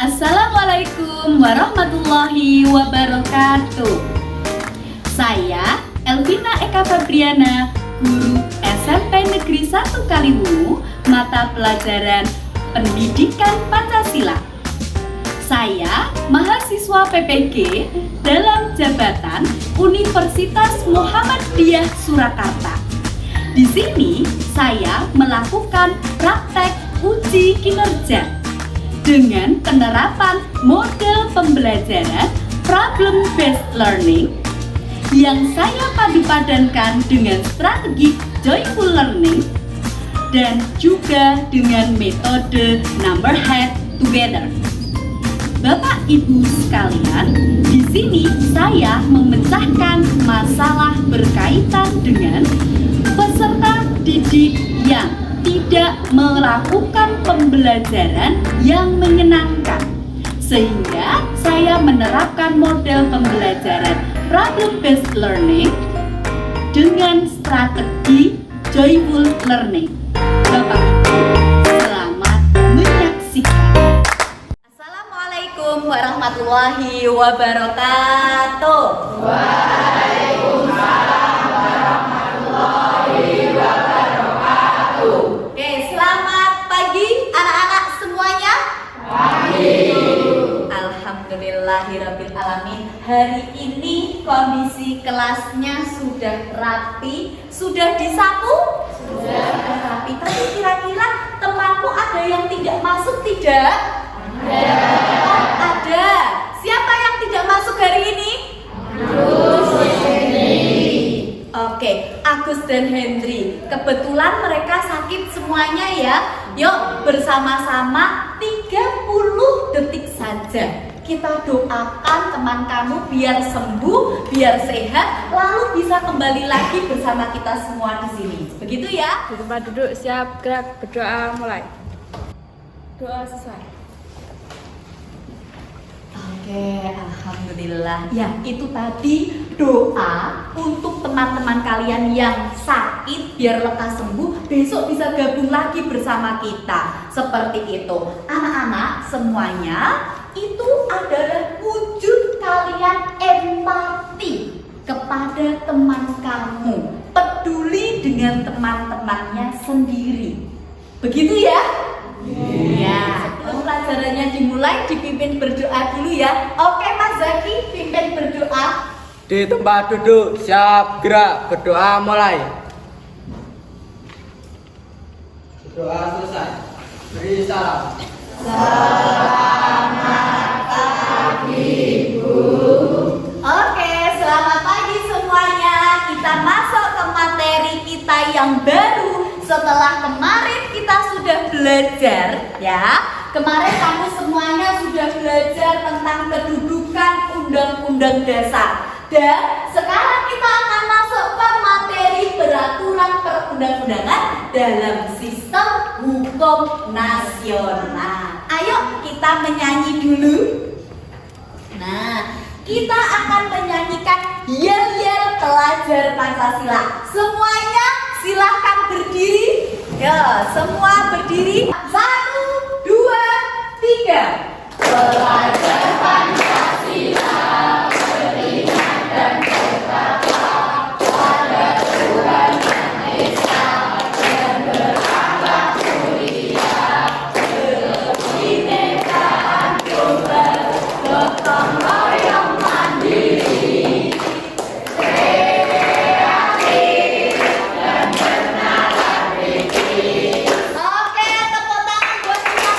Assalamualaikum warahmatullahi wabarakatuh. Saya Elvina Eka Fabriana, guru SMP Negeri 1 Kaliwungu, mata pelajaran Pendidikan Pancasila. Saya mahasiswa PPG dalam jabatan Universitas Muhammadiyah Surakarta. Di sini saya melakukan praktek uji kinerja dengan penerapan model pembelajaran problem based learning yang saya padu-padankan dengan strategi joyful learning dan juga dengan metode number head together. Bapak Ibu sekalian, di sini saya memecahkan masalah berkaitan dengan peserta didik yang tidak melakukan pembelajaran yang menyenangkan, sehingga saya menerapkan model pembelajaran problem based learning dengan strategi joyful learning. Bapak Ibu, selamat menyaksikan. Assalamualaikum warahmatullahi wabarakatuh. Waalaikumsalam warahmatullahi wabarakatuh. Oke, selamat pagi anak-anak semuanya. Pagi. Alhamdulillahirabbil alamin. Hari ini kondisi kelasnya sudah rapi, sudah disapu? Sudah rapi. Tapi kira-kira temanku ada yang tidak masuk tidak? Ada. Siapa yang tidak masuk hari ini? Oke, Agus dan Hendri. Kebetulan mereka sakit semuanya ya. Yuk bersama-sama 30 detik saja kita doakan teman kamu biar sembuh, biar sehat, lalu bisa kembali lagi bersama kita semua di sini. Begitu ya? Di tempat duduk, siap, gerak, berdoa, mulai. Doa selesai. Oke, alhamdulillah. Ya, itu tadi doa untuk teman-teman kalian yang sakit biar lekas sembuh, besok bisa gabung lagi bersama kita. Seperti itu. Anak-anak semuanya, itu adalah wujud kalian empati kepada teman kamu, peduli dengan teman-temannya sendiri. Begitu ya? Ya, pelajarannya dimulai, dipimpin berdoa dulu ya. Oke Mas Zaki, pimpin berdoa. Di tempat duduk, siap, gerak, berdoa, mulai. Berdoa selesai. Beri salam. Selamat pagi Bu. Oke, selamat pagi semuanya. Kita masuk ke materi kita yang baru. Setelah kemarin kita sudah belajar ya. Kemarin kamu semuanya sudah belajar tentang kedudukan Undang-Undang Dasar. Dan sekarang kita akan masuk ke materi peraturan perundang-undangan dalam sistem hukum nasional. Ayo kita menyanyi dulu. Nah, kita akan menyanyikan Yel-Yel Pelajar Pancasila. Semuanya silahkan berdiri. Ya, semua berdiri. 1, 2, 3. Pelajar Pancasila beriman dan bertakwa pada Tuhan Yang Esa dan berakhlak mulia, berkebinekaan tunggal, gotong royong mandiri, kreatif dan bernalar. Oke, tepuk tangan buat kita.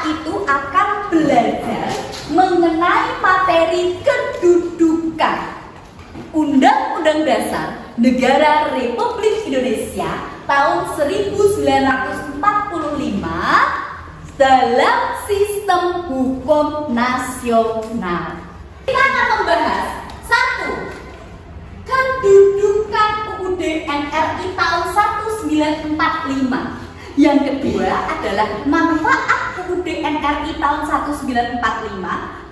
itu akan belajar mengenai materi kedudukan. Undang-Undang Dasar Negara Republik Indonesia tahun 1945 dalam sistem hukum nasional. Kita akan membahas 1. Kedudukan UUD NRI tahun 1945. Yang kedua adalah manfaat UUD NRI tahun 1945.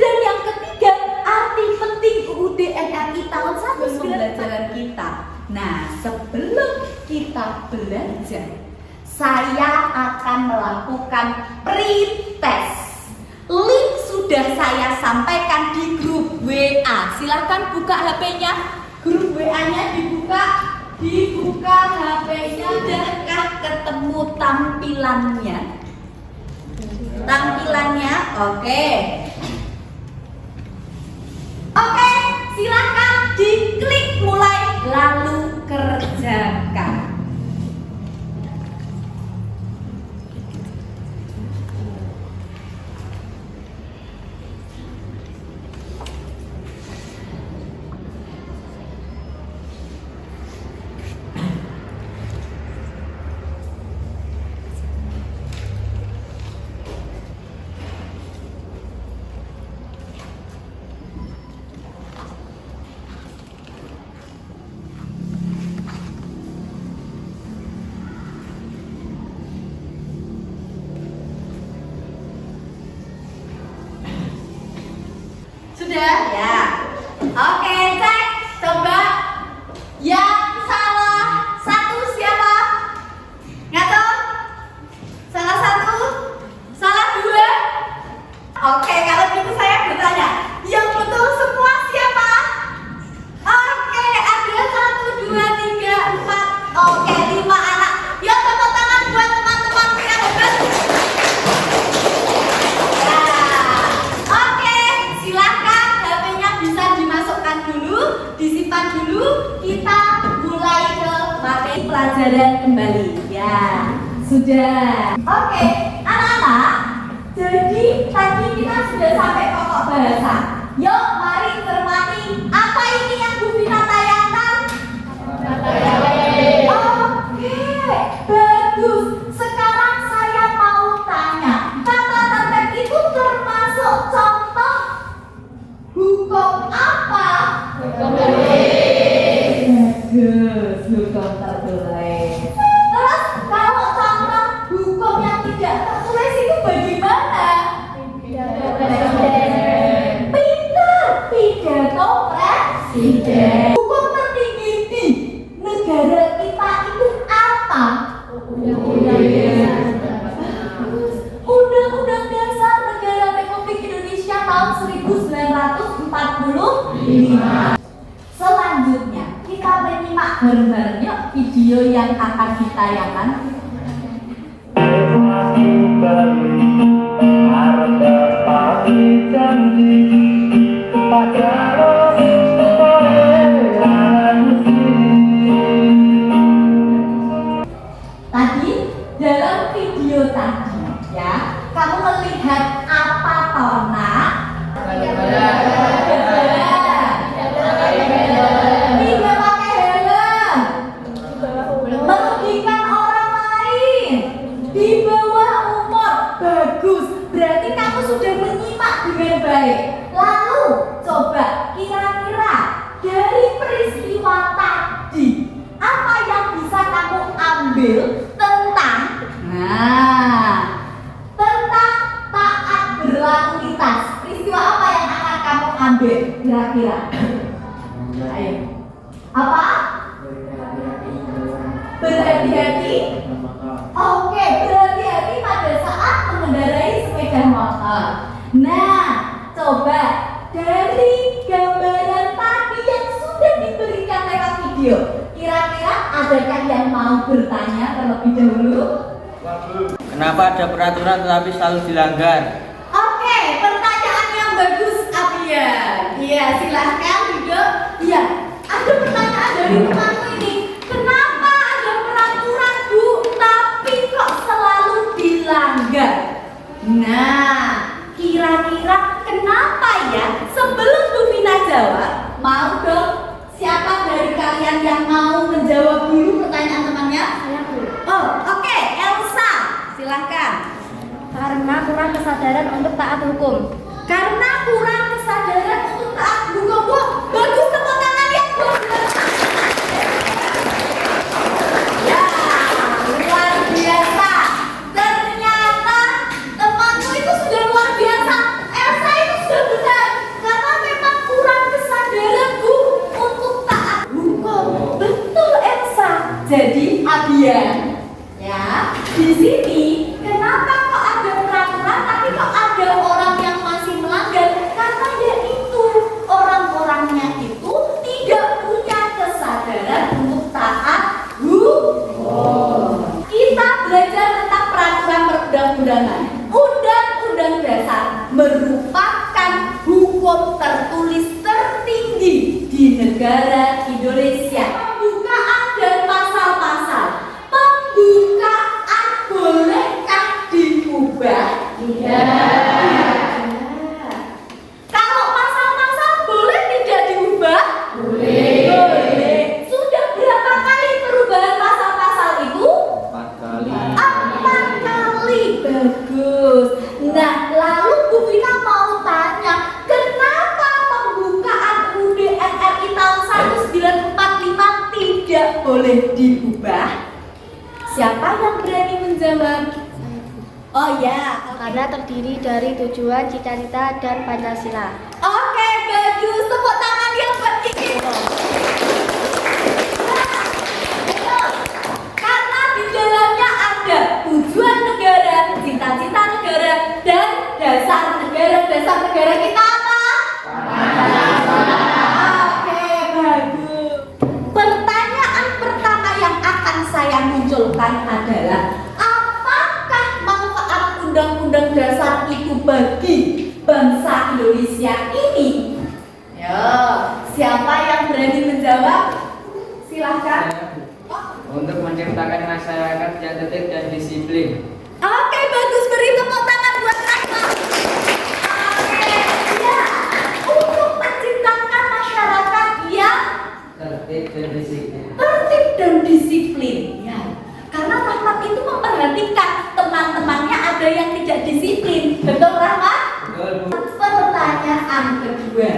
Dan yang ketiga, arti penting UUD NRI tahun 1945 pembelajaran kita. Nah, sebelum kita belajar, saya akan melakukan pretest. Link sudah saya sampaikan di grup WA. Silahkan buka HP-nya. Grup WA-nya dibuka HP-nya. Sudahkah ketemu tampilannya? Oke. Oke, silahkan diklik mulai lalu kerjakan. Sudah ya. Oke, cek. Coba yang salah satu siapa? Ngatur? Salah satu? Salah dua? Oke, kalau gitu saya bertanya, yang betul semua siapa? Oke, ada 1, 2, 3, 4. Oke, 5 anak. Yuk tepuk tangan buat teman-teman yang hebat. Disimpan dulu, kita mulai ke materi pelajaran kembali. Ya, sudah. Oke, anak-anak. Jadi tadi kita sudah sampai pokok bahasa. Yuk, mari cermati. Apa ini yang Bu Vina tayangkan? Oke, bagus. Sekarang saya mau tanya, kata tertib itu termasuk contoh hukum apa? Bagus, hukum tertulis. Terus kalau contoh hukum yang tidak tertulis itu bagaimana? Pintar, pidato presiden. Hukum tertinggi di negara kita itu apa? Undang-Undang Dasar Negara Republik Indonesia tahun 1945. Selanjutnya kita menyimak bareng-bareng yuk video yang akan ditayangkan. Tadi dalam video tadi ya, kamu melihat apa Tona? Tidak pakai helm, merugikan orang lain, di bawah umur. Bagus, berarti kamu sudah menyimak dengan baik. Lalu coba kira-kira dari peristiwa tadi apa yang bisa kamu ambil tentang tentang taat berlalu lintas. Peristiwa apa yang akan kamu ambil kira-kira? Ayo. Apa? Berhati-hati. Oke, berhati-hati pada saat mengendarai sepeda motor. Nah, coba dari gambaran tadi yang sudah diberikan lewat video, kira-kira adakah yang mau bertanya terlebih dahulu? Kenapa ada peraturan tetapi selalu dilanggar? Oke, pertanyaan yang bagus, Abian. Iya, silahkan duduk. Iya, ada pertanyaan dari temanku ini. Kenapa ada peraturan Bu, tapi kok selalu dilanggar? Nah, Nah, kira-kira kenapa ya? Sebelum Bu Vina jawab, mau dong siapa dari kalian yang mau menjawab dulu pertanyaan temannya? Saya Bu. Oh, oke, Elsa, silahkan. Karena kurang kesadaran untuk taat hukum. Karena kurang kesadaran untuk taat hukum. Wah, bagus, tepuk tangan ya, Bu. Ya, luar biasa. Ternyata temanmu itu sudah luar biasa. Elsa itu sudah benar. Karena memang kurang kesadaran, Bu, untuk taat hukum. Betul, Elsa. Jadi, Abian, ya, di sini kenapa kok ada peraturan tapi kok ada orang yang masih melanggar? Karena yaitu orang-orangnya itu tidak punya kesadaran untuk taat hukum. Kita belajar tentang peraturan perundang-undangan. Undang-undang dasar merupakan hukum tertulis tertinggi di negara Indonesia. Pembukaan dan pasal-pasal. Pembukaan bolehkah diubah? Tidak. Kalau pasal-pasal boleh tidak diubah? Boleh. Sudah berapa kali perubahan pasal-pasal itu? 4 kali. 4 kali. Bagus. Nah, lalu Bu Vina mau tanya, kenapa pembukaan UUD RI tahun 1945 tidak boleh diubah? Siapa yang berani menjawab? Oh ya, Karena terdiri dari tujuan, cita-cita, dan Pancasila. Oke, bagus. Tepuk tangan yang buat Kiki. Nah, betul. Karena di dalamnya ada tujuan negara, cita-cita negara, dan dasar negara. Dasar negara kita apa? Oke, bagus. Pertanyaan pertama yang akan saya munculkan adalah, apakah manfaat Undang-Undang Dasar itu bagi bangsa Indonesia ini? Yo, siapa yang berani menjawab? Silahkan. Untuk menciptakan masyarakat yang tertib dan disiplin. Oke, bagus. Beri tepuk tangan buat Rafa. Oke, ya. Untuk menciptakan masyarakat yang Tertib dan disiplin. tertib dan disiplin. Ya. Karena Rahmat itu memperhatikan teman-temannya ada yang tidak disiplin. Betul, Rahmat? Betul, Bu. Pertanyaan kedua.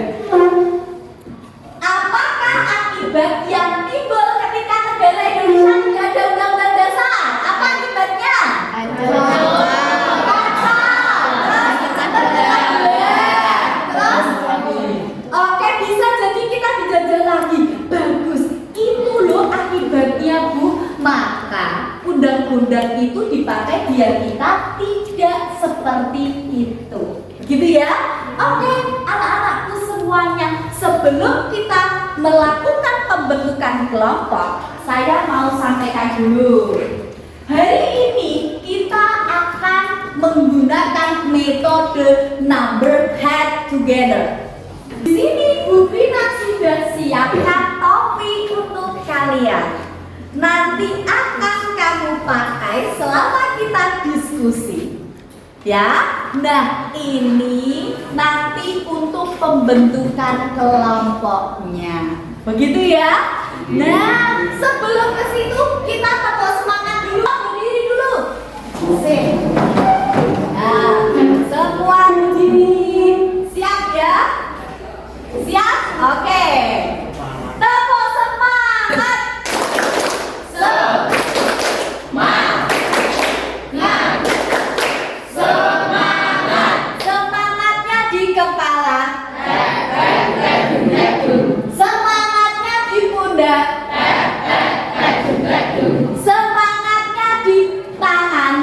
Apakah akibat yang timbul ketika negara Indonesia tidak ada undang-undang dasar? Apa akibatnya? Terus, oke, bisa jadi kita dijajah lagi. Bagus, itu loh akibatnya, Bu. Maka undang-undang itu dipakai biar kita tidak seperti itu. Gitu ya? Oke, anak-anakku semuanya, sebelum kita melakukan pembentukan kelompok, saya mau sampaikan dulu. Hari ini kita akan menggunakan metode number head together. Di sini Bu Vina sudah siapkan topi untuk kalian. Nanti akan kamu pakai selama kita diskusi. Ya, nah ini nanti untuk pembentukan kelompoknya. Begitu ya? Nah, sebelum ke situ kita tepuk semangat dulu. Berdiri dulu. Sip. Nah, semua berdiri. Siap ya? Siap? Oke. Tepuk semangat. Semangatnya di kepala, semangatnya di pundak, semangatnya di tangan,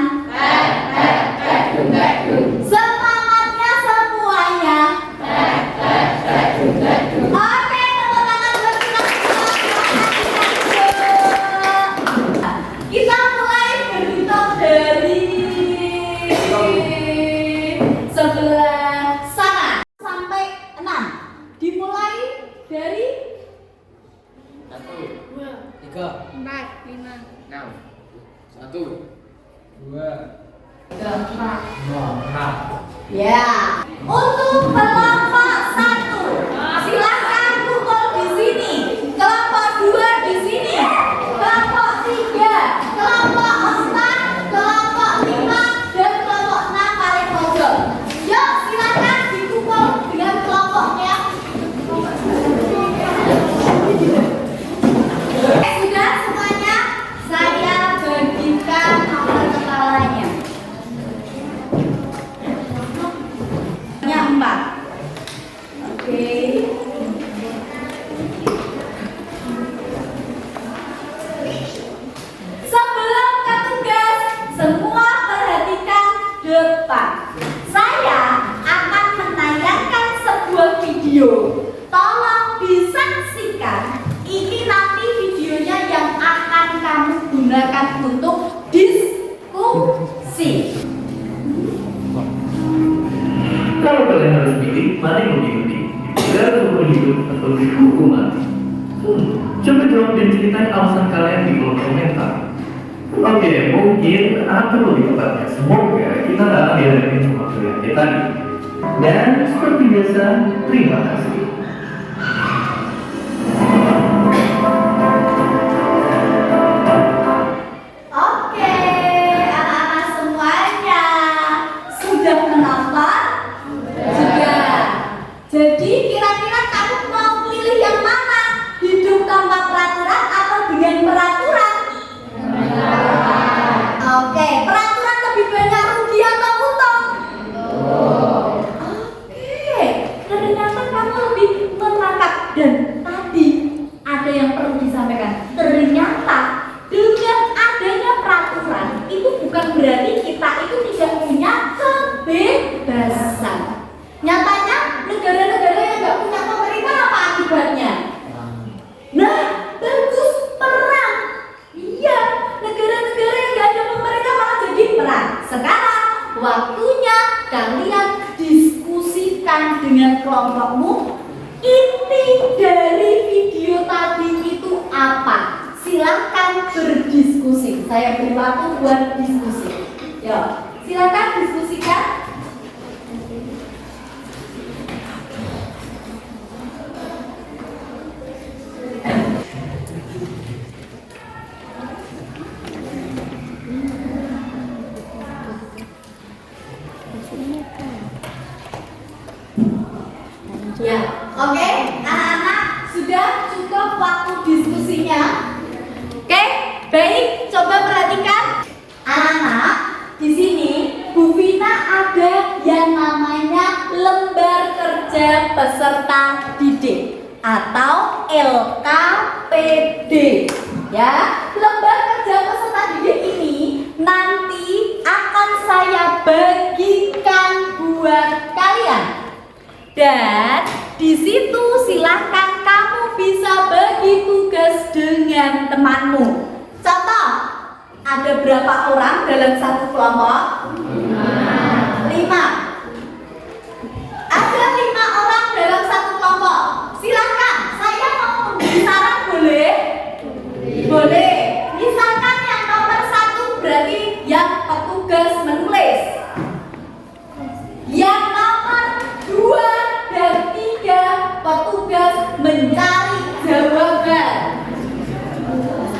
Ya, untuk kelompok 1 silakan kumpul di sini. Kelompok 2 di sini. Kelompok 3, kelompok 4, kelompok 5 dan kelompok 6 paling pojok. Yuk silakan dikumpul dengan kelompoknya. Sudah semuanya? Saya bagikan nomor kepalanya. 4. Oke. Sebelum ke tugas, semua perhatikan depan. Saya akan menayangkan sebuah video. Tolong disaksikan. Ini nanti videonya yang akan kamu gunakan untuk diskusi. Kalau kalian harus pilih, mana yang lebih penting? Negara seumur hidup atau dihukum mati? Coba jawab dan ceritakan alasan kalian di kolom komentar. Oke, mungkin atau lebih tepatnya semoga kita nggak akan dihadapin sama pilihan kita tadi. Dan seperti biasa, terima kasih. Oke, anak-anak semuanya sudah menonton? Sudah. Jadi kira-kira kamu mau pilih yang mana? Hidup tanpa peraturan atau dengan peraturan? Oke, peraturan lebih banyak rugi atau untung? Oke, ternyata kamu lebih menangkap. Dan tadi ada yang perlu disampaikan. Ternyata dengan adanya peraturan itu bukan berarti kita itu tidak punya kebebasan. Nyatanya negara-negara yang nggak punya pemerintah apa akibatnya? Nah, bagus, perang. Iya, negara-negara yang nggak ada pemerintah malah jadi perang. Sekarang waktunya kalian diskusikan dengan kelompokmu. Inti dari video tadi itu apa? Silakan berdiskusi. Saya beri waktu buat diskusi. Yuk, silakan diskusikan. Ya, oke, anak-anak sudah cukup waktu diskusinya. Oke, baik, coba perhatikan. Anak-anak, di sini Bu Vina ada yang namanya lembar kerja peserta didik atau LKPD. Ya, lembar kerja peserta didik ini nanti akan saya bagikan buat kalian. Dan di situ silahkan kamu bisa bagi tugas dengan temanmu. Contoh, ada berapa orang dalam satu kelompok? 5. Ada 5 orang dalam satu kelompok. Silahkan, saya mau memberi saran, boleh? Boleh. Misalkan yang nomor 1 berarti yang petugas menulis. Yang nomor 2 dan 3 petugas mencari jawaban.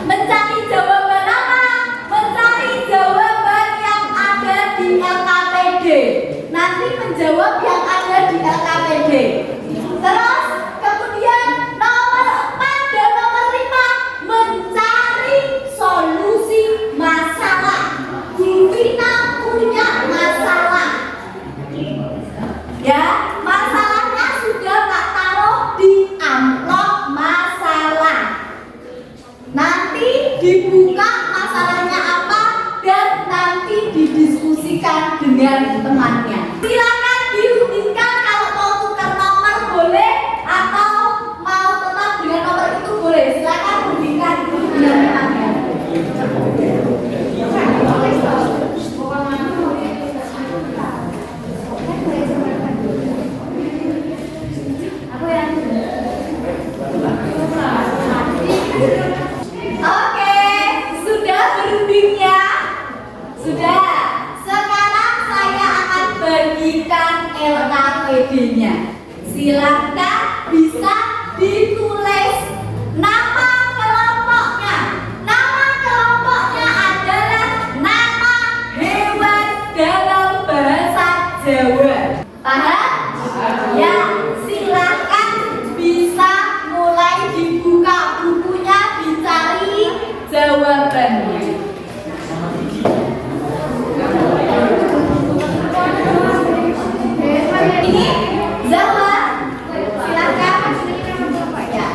Mencari jawaban apa? Mencari jawaban yang ada di LKPD. Nanti menjawab yang ada di LKPD. Terus kemudian nomor 4 dan nomor 5 mencari solusi masalah. Bu Vina punya masalah. Ya, masalahnya sudah tak taruh di amplop masalah. Nanti dibuka masalahnya apa dan nanti didiskusikan dengan temannya. Silakan dirundingkan, kalau mau tukar nomor boleh atau mau tetap dengan nomor itu boleh. Silakan rundingkan dengan temannya. Oke, sudah berundingnya? Sudah. Sekarang saya bukan LKPD-nya. Silakan bisa ditulis nama kelompoknya. Nama kelompoknya adalah nama hewan dalam bahasa Jawa. Paham? Ya, silakan bisa mulai dibuka bukunya, dicari jawabannya. Ini Jawa. Silakan. Ya.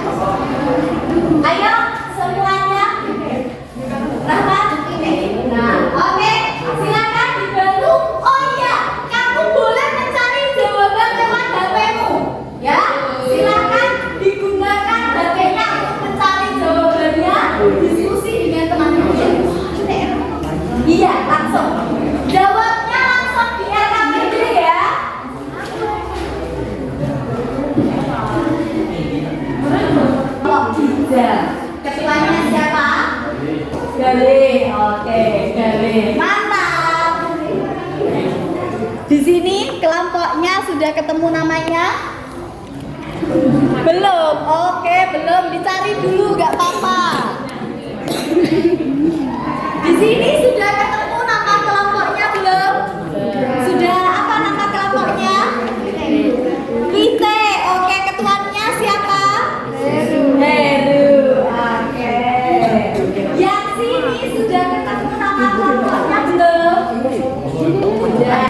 Ayo semuanya. Rahmat. Nah, oke. Silakan dibantu. Oh iya, kamu boleh mencari jawaban lewat HP-mu. Ya, silakan digunakan HP-nya untuk mencari jawabannya. Diskusi dengan teman-teman. Iya, langsung. Jawabnya langsung di RKPD ya. Oh, tidak. Ketuanya siapa? Galih. Oke, Galih. Mantap. Di sini kelompoknya sudah ketemu namanya? Belum. Oke, belum. Dicari dulu, nggak apa-apa. Di sini sudah ketemu nama kelompoknya belum? Sudah. Apa nama kelompoknya? Kita. Oke, ketuanya siapa? Heru. Oke. Yang sini sudah ketemu nama kelompoknya belum? Sudah.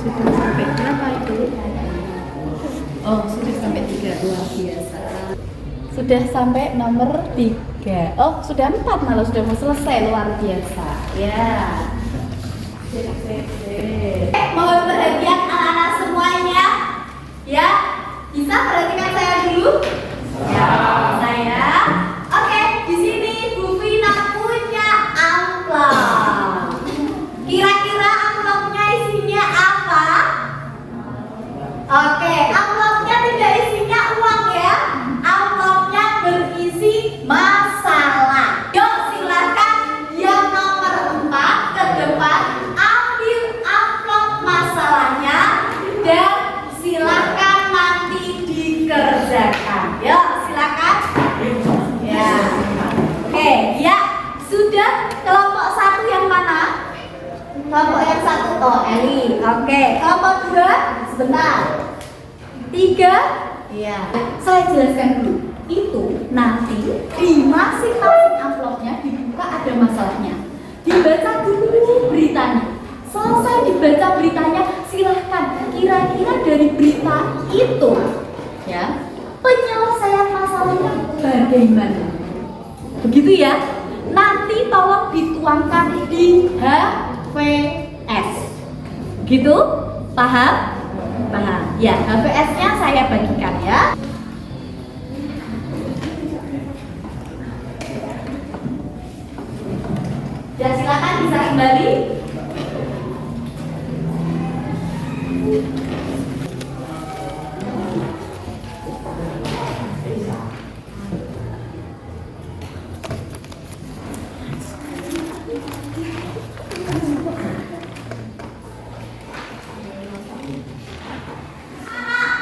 Sudah sampai berapa itu? Oh, sudah sampai 3. Luar biasa. Sudah sampai nomor 3. Oh, sudah 4 malah, sudah mau selesai. Luar biasa. Ya. Mohon perhatian anak-anak semuanya. Ya, bisa perhatikan saya dulu? Ya, saya. Oke, di sini Bu Vina punya amplop. Kira-kira amplopnya isinya apa? Oke, amplopnya tidak isinya uang ya. Amplopnya berisi masalah. Yuk silakan yang nomor 4 ke depan ambil amplop masalahnya dan silakan nanti dikerjakan. Yuk silakan. Ya. Oke, ya. Sudah kelompok 1 yang mana? Kelompok yang 1 toh Eli. Oke, kelompok 2 sebentar. 3. Iya. Saya jelaskan dulu. Itu nanti di masing-masing amplopnya dibuka ada masalahnya. Dibaca dulu beritanya. Selesai dibaca beritanya, silahkan kira-kira dari berita itu ya penyelesaian masalahnya bagaimana. Begitu ya. Nanti tolong dituangkan di HVS. Gitu? Paham? Paham. Ya, HVS-nya saya bagikan ya. Ya, silakan bisa kembali.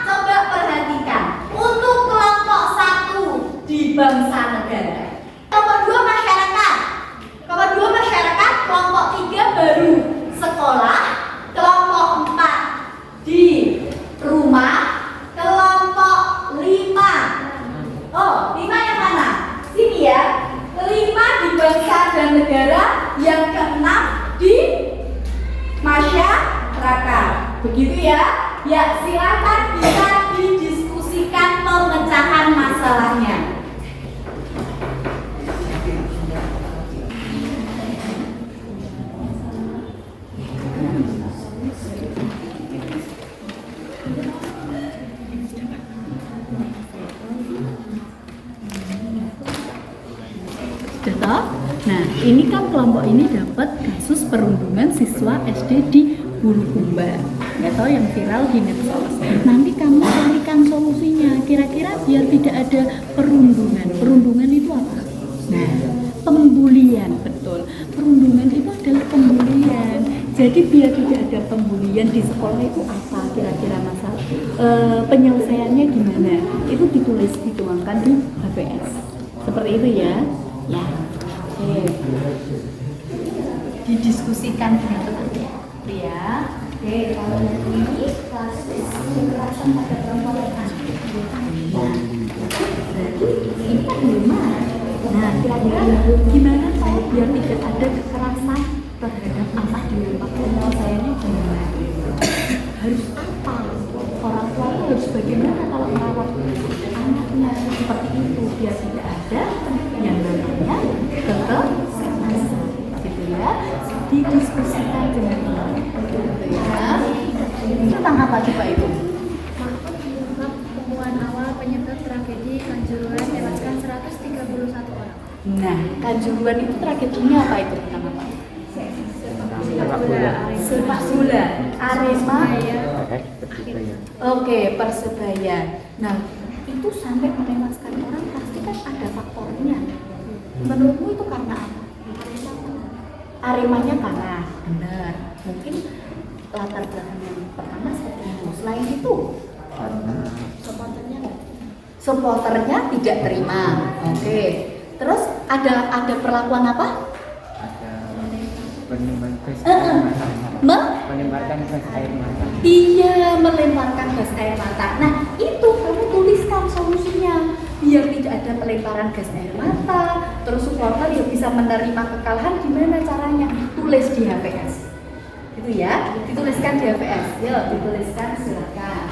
Coba perhatikan untuk kelompok 1 di bangsa negara. Kelompok 2 masyarakat. Kelompok 2 masyarakat, kelompok 3 baru Nah, ini kan kelompok ini dapat kasus perundungan siswa SD di Bulukumba, ya toh yang viral di medsos. Nanti kamu carikan solusinya, kira-kira biar tidak ada perundungan. Perundungan itu apa? Nah, pembulian, betul. Perundungan itu adalah pembulian. Jadi biar tidak ada pembulian di sekolah itu apa kira-kira masalah penyelesaiannya gimana? Itu dituangkan di HVS. Seperti itu ya. Ya. Oke. Didiskusikan dengan teman-teman ya. Oke, kalau yang ini kasus kekerasan pada perempuan dan anak. Nah, berarti ini kan belum ada. Nah, kira-kira gimana kalau biar tidak ada kekerasan terhadap anak di rumah, penyelesaiannya gimana? Harus apa? Orang tua itu harus bagaimana kalau merawat anaknya seperti itu biar tidak ada yang namanya kekerasan, gitu ya. Didiskusikan dengan teman-teman, gitu ya. Tentang apa coba itu? Temuan awal penyebab tragedi Kanjuruhan tewaskan 131 orang. Nah, Kanjuruhan itu tragedinya apa itu? Tentang apa? Sepak bola, Arema. Oke, Persebaya. Nah, itu sampai menewaskan orang pasti kan ada faktornya. Menurutmu itu karena apa? Aremanya kalah, benar. Mungkin latar belakang yang pertama seperti itu. Selain itu, supporternya tidak terima. Oke. Terus ada perlakuan apa? Melemparkan gas air mata. Iya, melemparkan gas air mata. Nah, itu kamu tuliskan solusinya biar tidak ada pelemparan gas air mata. Terus supporter ya bisa menerima kekalahan, gimana caranya? Tulis di HVS. Gitu ya, dituliskan di HVS. Yuk, dituliskan silakan.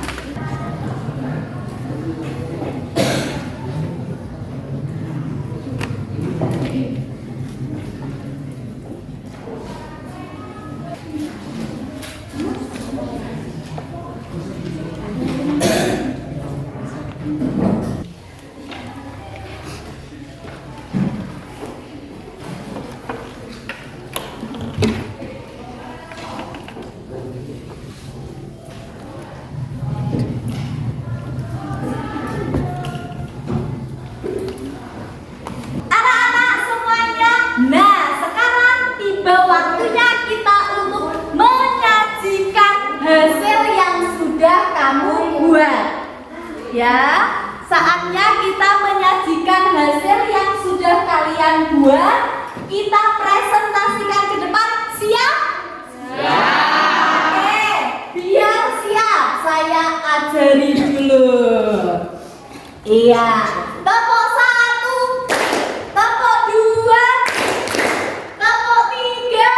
Anak-anak semuanya, nah sekarang tiba waktunya kita untuk menyajikan hasil yang sudah kamu buat. Ya, saatnya kita menyajikan hasil yang sudah kalian buat. Kita presentasikan ke depan. Siap? Siap. Oke, biar siap saya ajari dulu. Iya, tepuk 1, tepuk 2, tepuk 3.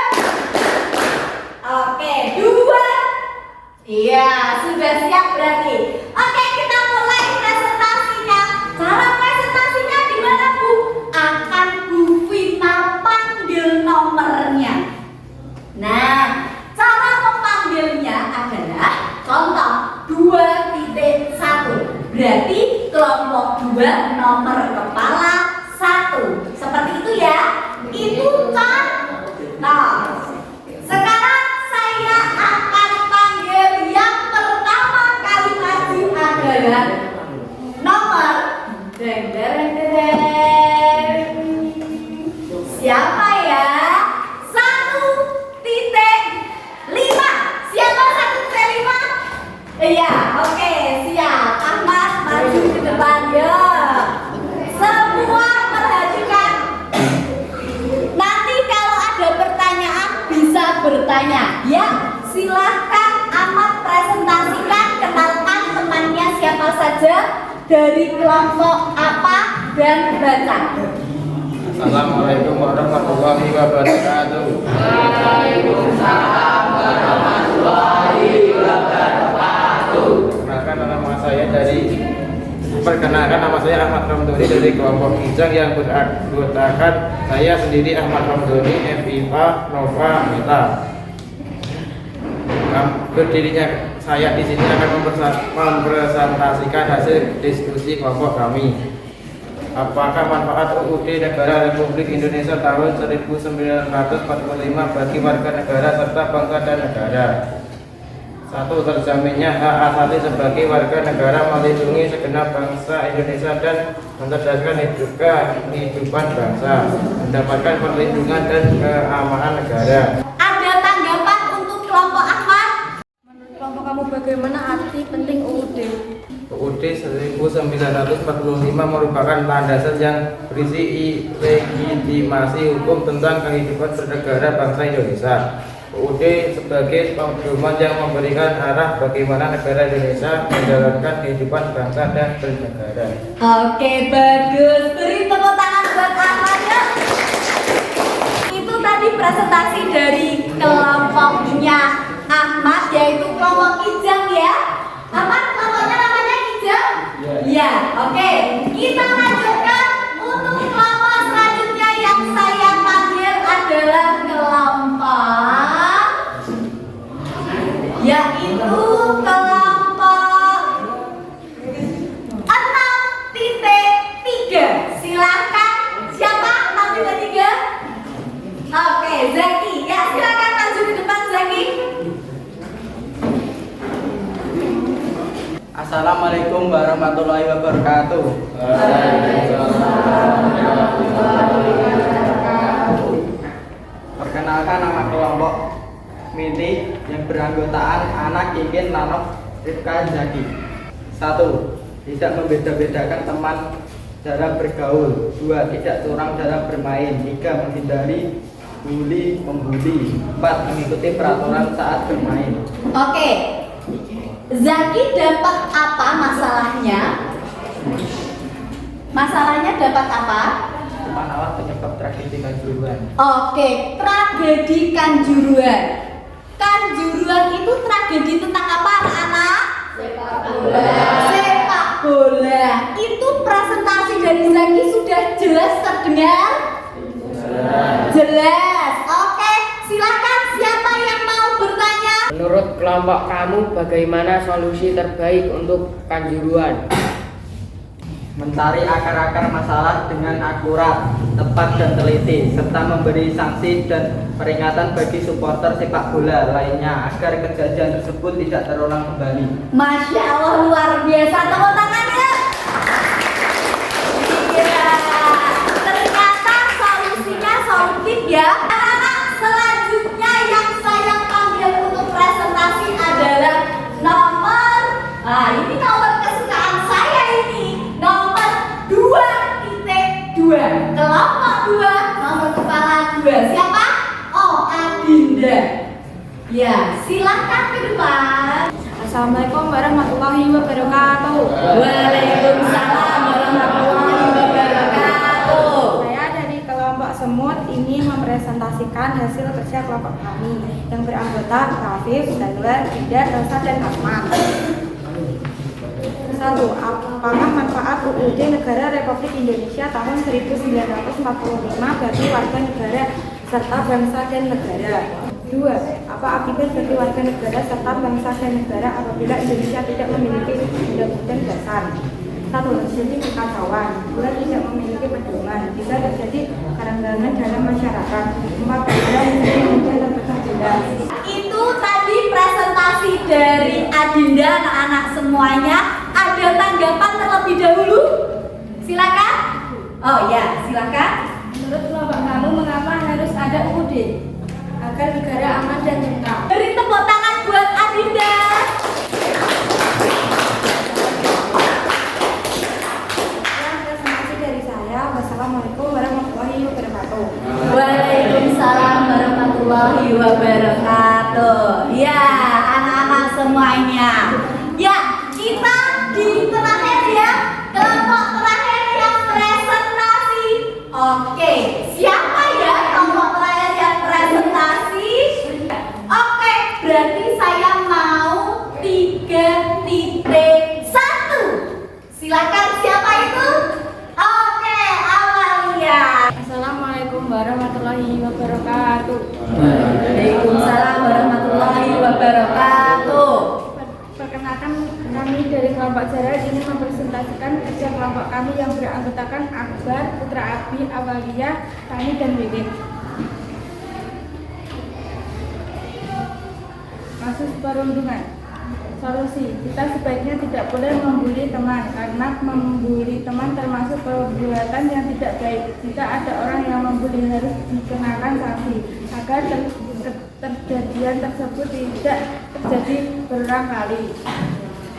Oke, 2. Iya, sudah siap berarti. Oke, kita mulai presentasinya. Cara presentasinya gimana, Bu? Akan Bu Vina panggil nomornya. Nah, cara memanggilnya adalah contoh 2.1. Berarti kelompok 2 nomor kepala 1. Seperti itu ya. Itu contoh. Sekarang saya akan panggil yang pertama kali maju adalah nomor deng, deng, deng. Siapa ya? 1.5. Siapa 1.5? Iya, oke, siap. Ahmad maju ke depan ya. Semua perhatikan. Nanti kalau ada pertanyaan bisa bertanya. Ya, silahkan Ahmad presentasikan, kenalkan temannya siapa saja, dari kelompok apa, dan baca. Assalamualaikum warahmatullahi wabarakatuh. Waalaikumsalam warahmatullahi wabarakatuh. Perkenalkan nama saya Ahmad Ramdhani dari kelompok Kijang yang beranggotakan saya sendiri Ahmad Ramdhani, FIFA, Nova, Meta. Berdirinya saya di sini akan mempresentasikan hasil diskusi kelompok kami. Apakah manfaat UUD Negara Republik Indonesia tahun 1945 bagi warga negara serta bangsa dan negara? 1. Terjaminnya hak asasi sebagai warga negara, melindungi segenap bangsa Indonesia dan mencerdaskan kehidupan bangsa, mendapatkan perlindungan dan keamanan negara. Ada tanggapan untuk kelompok Ahmad? Menurut kelompok kamu bagaimana arti penting UUD? UUD 1945 merupakan landasan yang berisi legitimasi hukum tentang kehidupan bernegara bangsa Indonesia. UUD sebagai pedoman yang memberikan arah bagaimana negara Indonesia menjalankan kehidupan bangsa dan bernegara. Oke, bagus. Beri tepuk tangan buat Ahmad ya. Itu tadi presentasi dari kelompoknya Ahmad, yaitu kelompok Kijang ya. Ahmad, kelompoknya namanya Kijang? Ya, oke. Kita lanjutkan untuk kelompok selanjutnya yang saya panggil adalah kelompok yaitu kelompok 6.3. Silakan. Siapa 6.3? Oke, Zaki. Ya, silakan maju ke depan Zaki. Assalamualaikum warahmatullahi wabarakatuh. Perkenalkan, nama kelompok Miti yang beranggotaan anak Ingin, Nanof, Rifka, Zaki. 1. Tidak membeda-bedakan teman cara bergaul. 2. Tidak curang cara bermain. 3. Menghindari membuli. 4. Mengikuti peraturan saat bermain. Oke. Zaki dapat apa masalahnya? Masalahnya dapat apa? Manawat penyebab tragedi Kanjuruhan. Oke, tragedi Kanjuruhan. Kanjuruhan itu tragedi tentang apa anak-anak? Sepak bola. Sepak bola. Itu presentasi dari Zaki sudah jelas terdengar? Jelas. Oke, silakan siapa yang mau bertanya? Menurut kelompok kamu, bagaimana solusi terbaik untuk Kanjuruhan? Mencari akar-akar masalah dengan akurat, tepat dan teliti, serta memberi sanksi dan peringatan bagi supporter sepak bola lainnya agar kejadian tersebut tidak terulang kembali. Masya Allah, luar biasa. Tepuk tangannya. Iya, ternyata solusinya solutif ya. Anak-anak, selanjutnya yang saya panggil untuk presentasi adalah nomor, ini nomor kesukaan saya ini, nomor 2.2. Kelompok 2, nomor kepala 2. Siapa? Oh, Adinda. Ya, silakan ke depan. Assalamualaikum warahmatullahi wabarakatuh. Waalaikumsalam warahmatullahi wabarakatuh. Saya dari kelompok Semut ingin mempresentasikan hasil kerja kelompok kami yang beranggota Rafif, Daniel, Ida, Rosa, dan Ahmad. 1. Apakah manfaat UUD Negara Republik Indonesia tahun 1945 bagi warga negara serta bangsa dan negara? 2. Apa akibat bagi warga negara serta bangsa dan negara apabila Indonesia tidak memiliki undang-undang dasar? 1. Terjadi kekacauan. 2. Tidak memiliki pedoman. 3. Terjadi kerenggangan dalam masyarakat. 4. Negara tidak terpecah belah. Itu tadi presentasi dari Adinda, anak-anak semuanya. Ada tanggapan terlebih dahulu? Silakan. Oh ya, silakan. Menurut kelompok kamu, mengapa harus ada UUD? Agar negara aman dan tentram. Beri tepuk tangan buat Adinda. Presentasi dari saya. Wassalamualaikum warahmatullahi wabarakatuh. Waalaikumsalam warahmatullahi wabarakatuh. Ya, anak-anak semuanya. Ya, kita di terakhir ya, kelompok terakhir yang presentasi. Oke, siapa ya kelompok terakhir yang presentasi? Oke, berarti saya mau 3.1. Silakan, siapa itu? Oke, Amalia. Assalamualaikum warahmatullahi wabarakatuh. Waalaikumsalam warahmatullahi wabarakatuh. Perkenalkan, kami Kami dari kelompok Zara ingin mempresentasikan kerja kelompok kami yang beranggotakan Akbar, Putra Abi, Awalia, Tani, dan Wiwit. Kasus perundungan. Solusi, kita sebaiknya tidak boleh membuli teman, karena membuli teman termasuk perbuatan yang tidak baik. Jika ada orang yang membuli harus dikenakan sanksi, agar terjadian tersebut tidak terjadi berulang kali.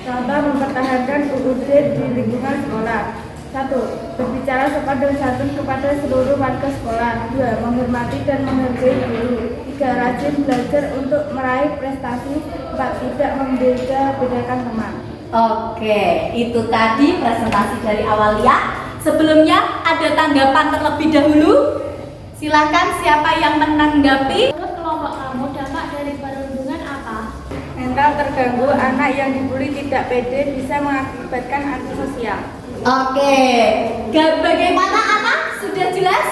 Contoh, mempertahankan UUD di lingkungan sekolah. 1. Berbicara sopan santun kepada seluruh warga sekolah. 2. Menghormati dan menghargai guru. 3. Rajin belajar untuk meraih prestasi. 4. Tidak membeda-bedakan teman. Oke, itu tadi presentasi dari Awalia. Sebelumnya ada tanggapan terlebih dahulu. Silakan siapa yang menanggapi? Menurut kelompok kamu, dampak dari perundungan apa? Mental terganggu, anak yang dibully tidak pede, bisa mengakibatkan antisosial. Oke, bagaimana anak? Sudah jelas?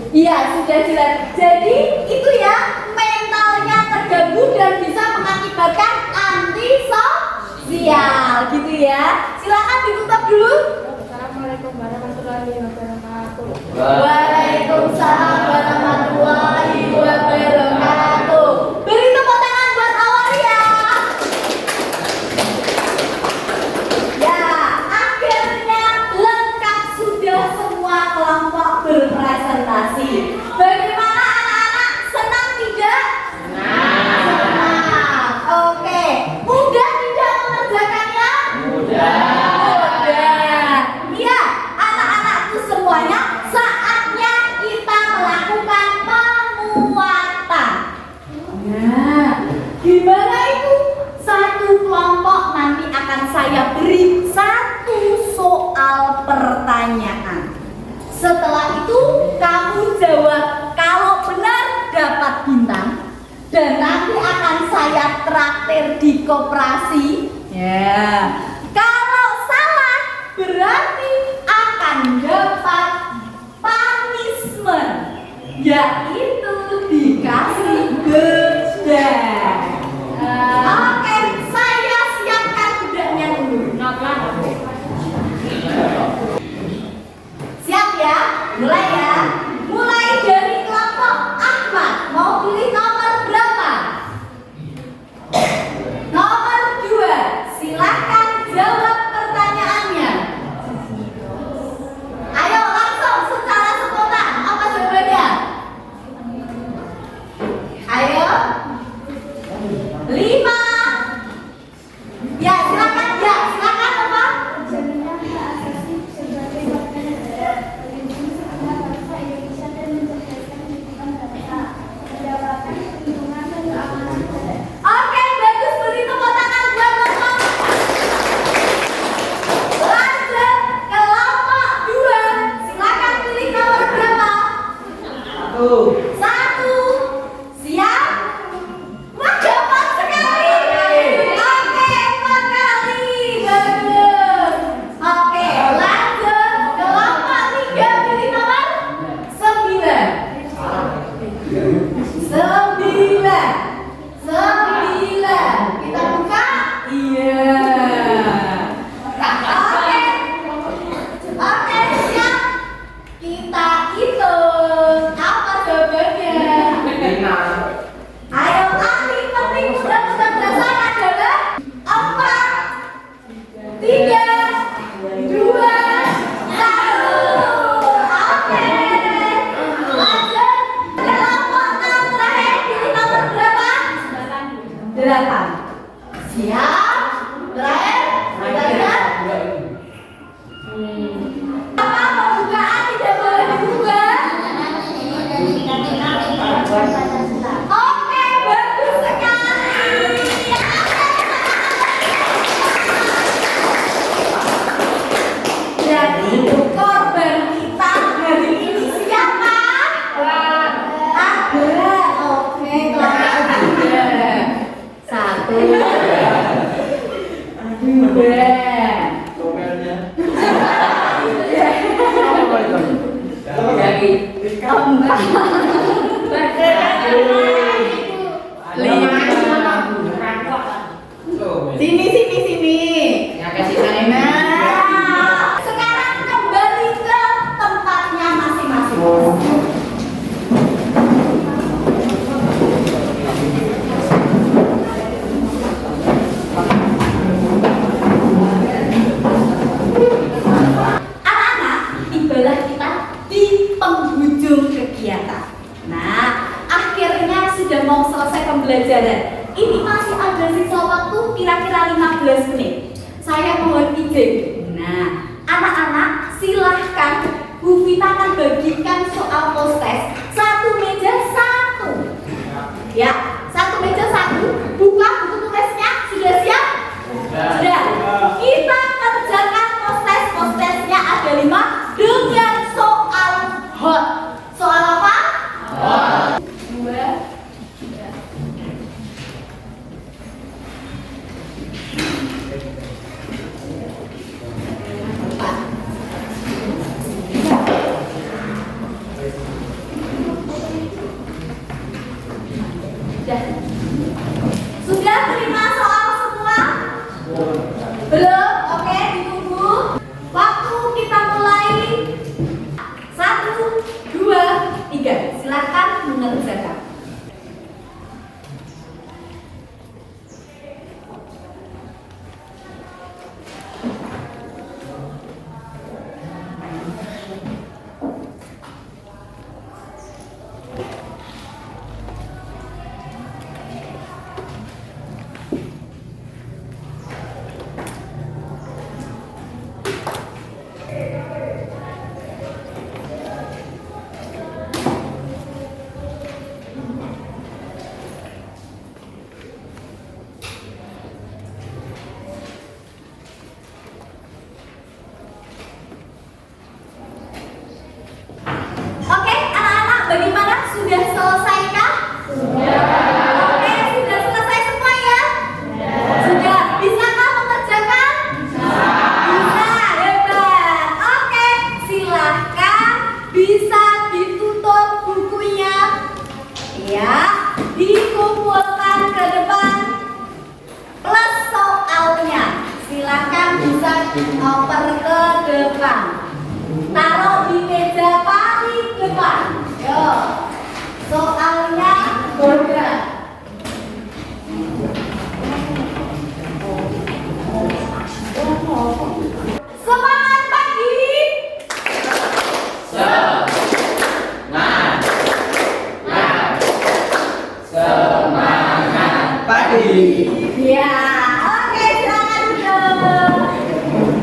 Iya, sudah jelas. Jadi itu ya, mentalnya terganggu dan bisa mengakibatkan antisosial, gitu ya. Silakan ditutup dulu. Assalamualaikum warahmatullahi wabarakatuh. Waalaikumsalam warahmatullahi wabarakatuh. Beri tepuk tangan buat Awalia. Ya, akhirnya lengkap sudah semua kelompok berpresentasi. Bagaimana anak-anak? Senang tidak? Senang. Oke, mudah tidak mengerjakannya? Mudah. Iya, anak-anakku semuanya, saatnya kita melakukan penguatan. Nah, gimana itu? Satu kelompok nanti akan saya beri satu soal pertanyaan. Setelah itu kamu jawab, kalau benar dapat bintang, dan nanti akan saya traktir di koperasi. Ya. Kalau salah berarti akan dapat punishment, yaitu dikasih bedak. Oke, saya siapkan bedaknya dulu. Siap ya? Mulai ya. Mulai dari kelompok Ahmad. Mau pilih nomor berapa? Nomor 2. Silakan jawab pertanyaannya. Ayo langsung secara spontan. Apa jawabannya? Ayo. 5. Ya, silakan ya. Silakan apa? Jaminan hak asasi sebagai warga negara melindungi segenap bangsa Indonesia dan mencerdaskan kehidupan bangsa, mendapatkan perlindungan dan keamanan negara. Oke, bagus. Beri tepuk tangan buat kelompok. Lanjut kelompok 2. Silakan pilih nomor berapa? 1. Siap? Wah, cepat sekali. Oke, 4 kali. Bagus. Oke, lanjut kelompok 3. Pilih nomor 9. 9. Kita buka. Iya. Oke, siap. Kita hitung. Apa jawabannya? Ayo, ahli penting mudah-mudahan adalah 4, 3, 2, 1. Oke. Lanjut kelompok 6 terakhir. Pilih nomor berapa? 8. Siap. Terakhir. Terakhir. Apa pembukaan tidak boleh dibuka? Oke, bagus sekali. Jadi korban kita hari ini siapa? Ada. Oke, kelompok 3. 1. 2. Sini. depan. Taruh di meja paling depan. Yo. Soalnya berat. Semangat pagi. Pagi. Iya, oke silakan duduk.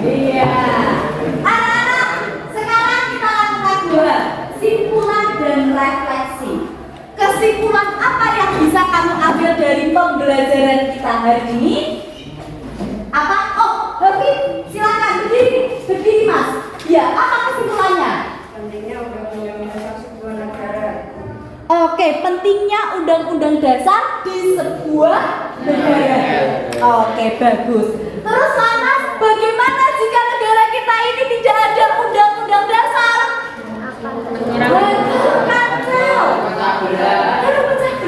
Iya. Anak-anak, sekarang kita lakukan dua simpulan dan refleksi. Kesimpulan apa yang bisa kamu ambil dari pembelajaran kita hari ini? Apa? Oh, Hafiz, silakan berdiri Mas. Ya, apa kesimpulannya? Pentingnya undang-undang dasar sebuah negara. Oke, pentingnya undang-undang dasar di sebuah negara. Oke, bagus. Terus lantas, bagaimana jika negara kita ini tidak ada undang-undang dasar? Betul, kacau. Pecah belah.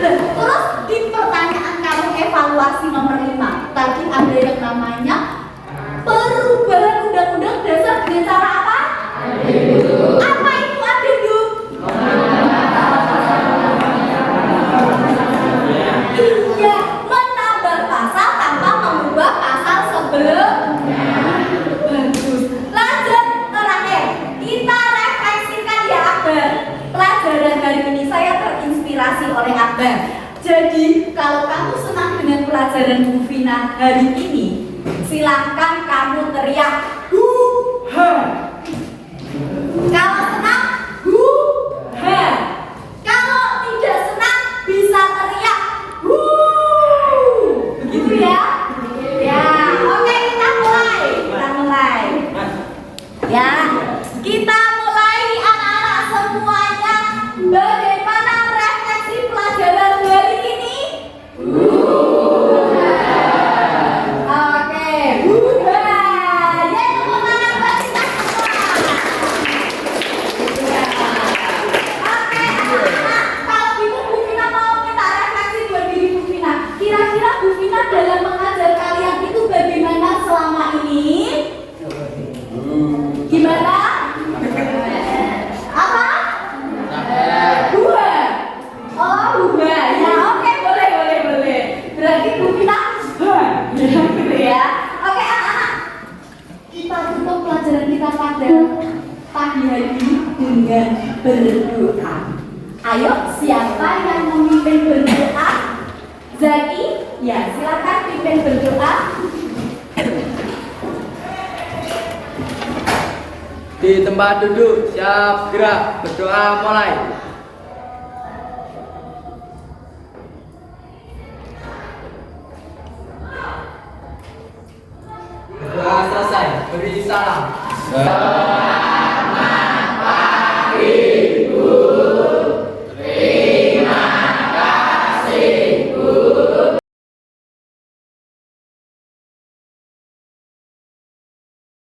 Terus di pertanyaan kamu evaluasi nomor 5, tadi ada yang namanya perubahan undang-undang dasar dengan cara apa? Apa itu adendum? Iya, menambah pasal tanpa mengubah pasal sebelumnya. Bagus. Lanjut terakhir, kita refleksikan ya Akbar. Pelajaran hari ini saya terinspirasi oleh Akbar. Jadi kalau kamu senang dengan pelajaran Bu Vina hari ini, silahkan kamu teriak hu-ha. Kalau senang hu-ha. Kalau tidak senang bisa teriak wuh. Begitu ya? Ya, oke kita mulai. Ya, kita mulai anak-anak semuanya. Bagaimana refleksi pelajaran hari ini? Oke, buha. Ya, tepuk tangan buat kita semua. Ya. Oke, anak-anak, kalau gitu Bu Vina mau minta refleksi buat diri Bu Vina. Kira-kira Bu Vina dalam mengajar kalian itu bagaimana selama ini? Gimana? Apa? Buha. Oh, buha. Ya, oke, boleh. Berarti Bu Vina ya, gitu ya. Oke, anak-anak. Kita tutup pelajaran kita pada pagi hari ini dengan berdoa. Ayo, siapa yang memimpin berdoa? Zaki, ya silakan pimpin berdoa. Di tempat duduk, siap gerak, berdoa mulai. Berdoa selesai, beri salam.